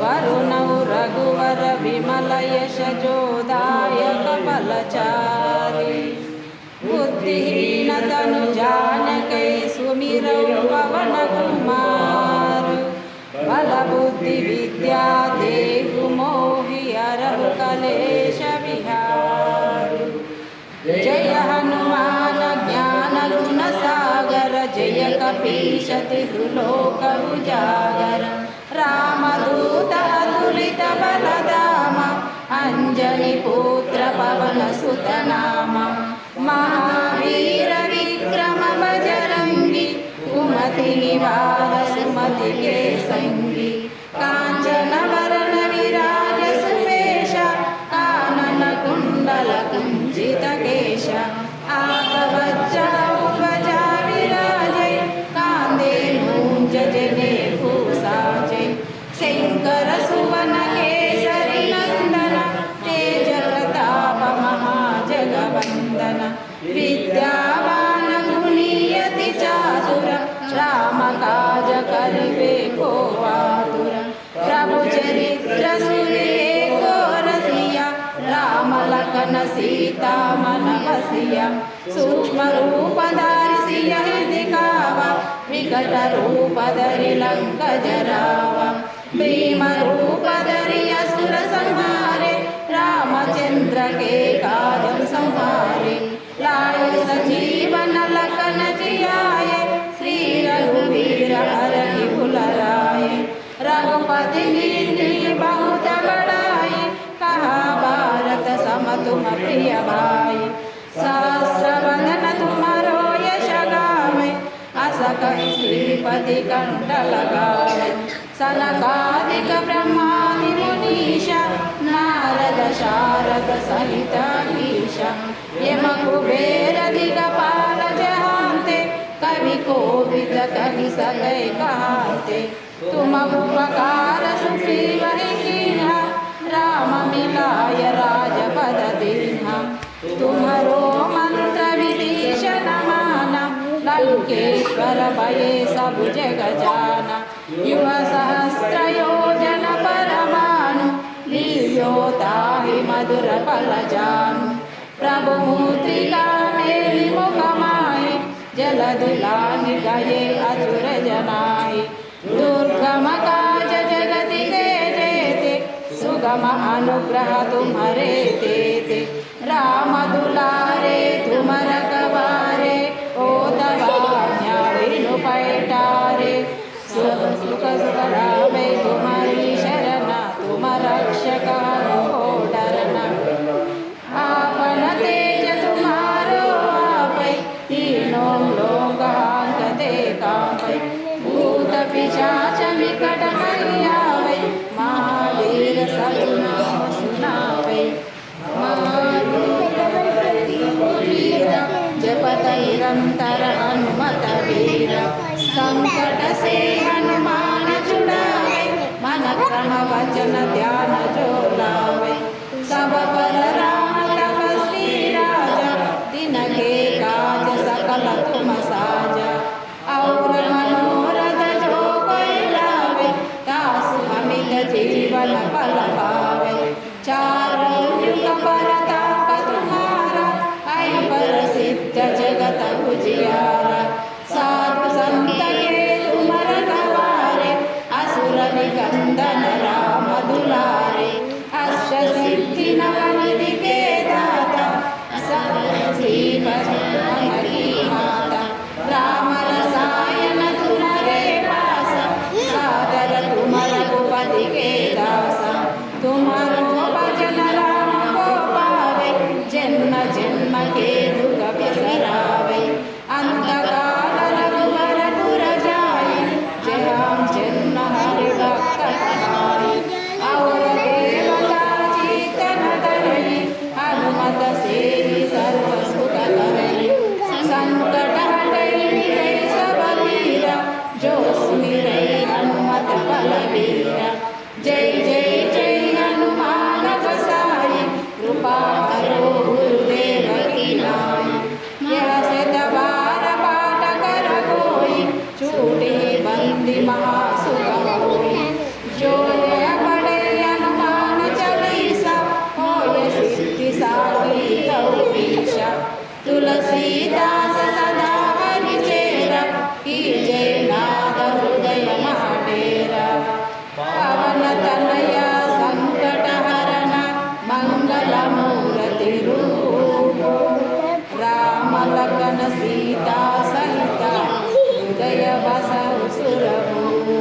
वरुणौ रघुवर विमल यश जोदायक फलचारि बुद्धिहीन तनु जानकै सुमिरौ पवन कुमार बल बुद्धि विद्या देहु मोहि हरहु कलेश विहार। जय हनुमान ज्ञान गुण सागर जय कपीश तिहु लोक उजागर रामदूत अतुलित बलधाम अंजनी पुत्र पवन सुत नाम महावीर विक्रम बजरंगी कुमति निवार सुमति के संगी कांचन वरण विराज सुवेश कानन कुंडल कुंजित केश आगवज्र ध्वजा विराजे कांदे मूंज जनेऊ साजे शंकर सुवन केसरी नंदन तेज प्रताप महाजगवंदन विद्यावान गुणीयति चातुर राम काज करिबे को आतुर प्रभु चरित्र सुनिए को रसिया राम लखन सीता मन बसिया सूक्ष्म रूप धारि सिया दिखावा विकट रूप धरि लंक जरावा भीम रूप धरि असुर संहारे रामचंद्र के काज संहारे लाए सजीवन लखन जियाए श्री रघुवीर हरहि बुलराए रघुपति कीन्ही बहुत बड़ाई कहा भारत सम तुम प्रिय भाई सहस्र वदन तुम्हारो यश गावे अस कहि श्रीपति कंठ लगावे सनकादिक ब्रह्मादि मुनीशा नारद शारद सहित ईशा यम कुबेर दिगपाल जहांते कवि कोविद कहि सकै कहाते तुम उपकार सुग्रीव कीन्हा राम मिलाय राजपद दीन्हा तुम्हारो मंत्र विभीषण माना लंकेश्वर भये सब जग जाना युग सहस्र योजन परमाणु लील्योताहि मधुर फल जानु प्रभु मुद्रिका मेलि मुख माहि जलधि लांघि गए असुर जनाहि दुर्गम काज जगति के जेते सुगम अनुग्रह तुम्हारे तेते राम दुलारे तुम रखवारे ओ दवान्या विनु पैटारे सुख सुख रामे तुम्हारी शरण तुम रक्षक हो डरना आपन तेज तुम्हारो आपै तीनों लोक हांकते कांपै भूत पिशाच निकट नहीं आवै महावीर सगुनाम सुनावै जपत निरंतर हनुमत वीर संकट से हनुमान छुड़ावे मन क्रम वचन ध्यान जो लावे सब पर राम तपस्वी राजा तिनके काज सकल तुम साजा और मनोरथ जो कोई लावे तासु अमित जीवन फल पावे चारों युग परताप तुम्हारा ऐ प्रसिद्ध जगत उजियारा साधु संत के तुम रखवारे असुर निकंदन राम दुलारे अष्ट सिद्धि नवनिधि के दाता श्रीपति माता राम रसायन तुम्हारे पास सादर तुम रघुपति के दासा तुम्हारो भजन राम को पास तुलसीदास सदा हरि चेरा कीजे नाद हृदय महाडेरा पवन तनया संकट हरण मंगल मूर्ति रूप राम लखन सीता सहित हृदय बसहु सुरभूप।